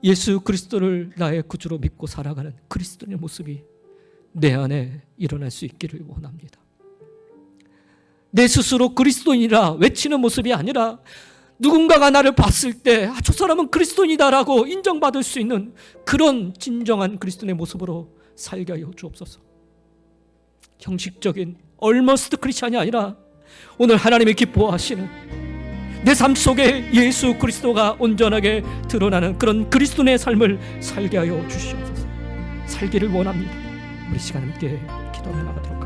Speaker 1: 예수 그리스도를 나의 구주로 믿고 살아가는 그리스도의 모습이 내 안에 일어날 수 있기를 원합니다. 내 스스로 그리스도인이라 외치는 모습이 아니라 누군가가 나를 봤을 때 저 사람은 그리스도인이다라고 인정받을 수 있는 그런 진정한 그리스도인의 모습으로 살게 하여 주옵소서. 형식적인 얼머스트 크리스찬이 아니라 오늘 하나님이 기뻐하시는 내 삶 속에 예수 그리스도가 온전하게 드러나는 그런 그리스도인의 삶을 살게 하여 주시옵소서. 살기를 원합니다. 우리 시간 함께 기도하며 나가도록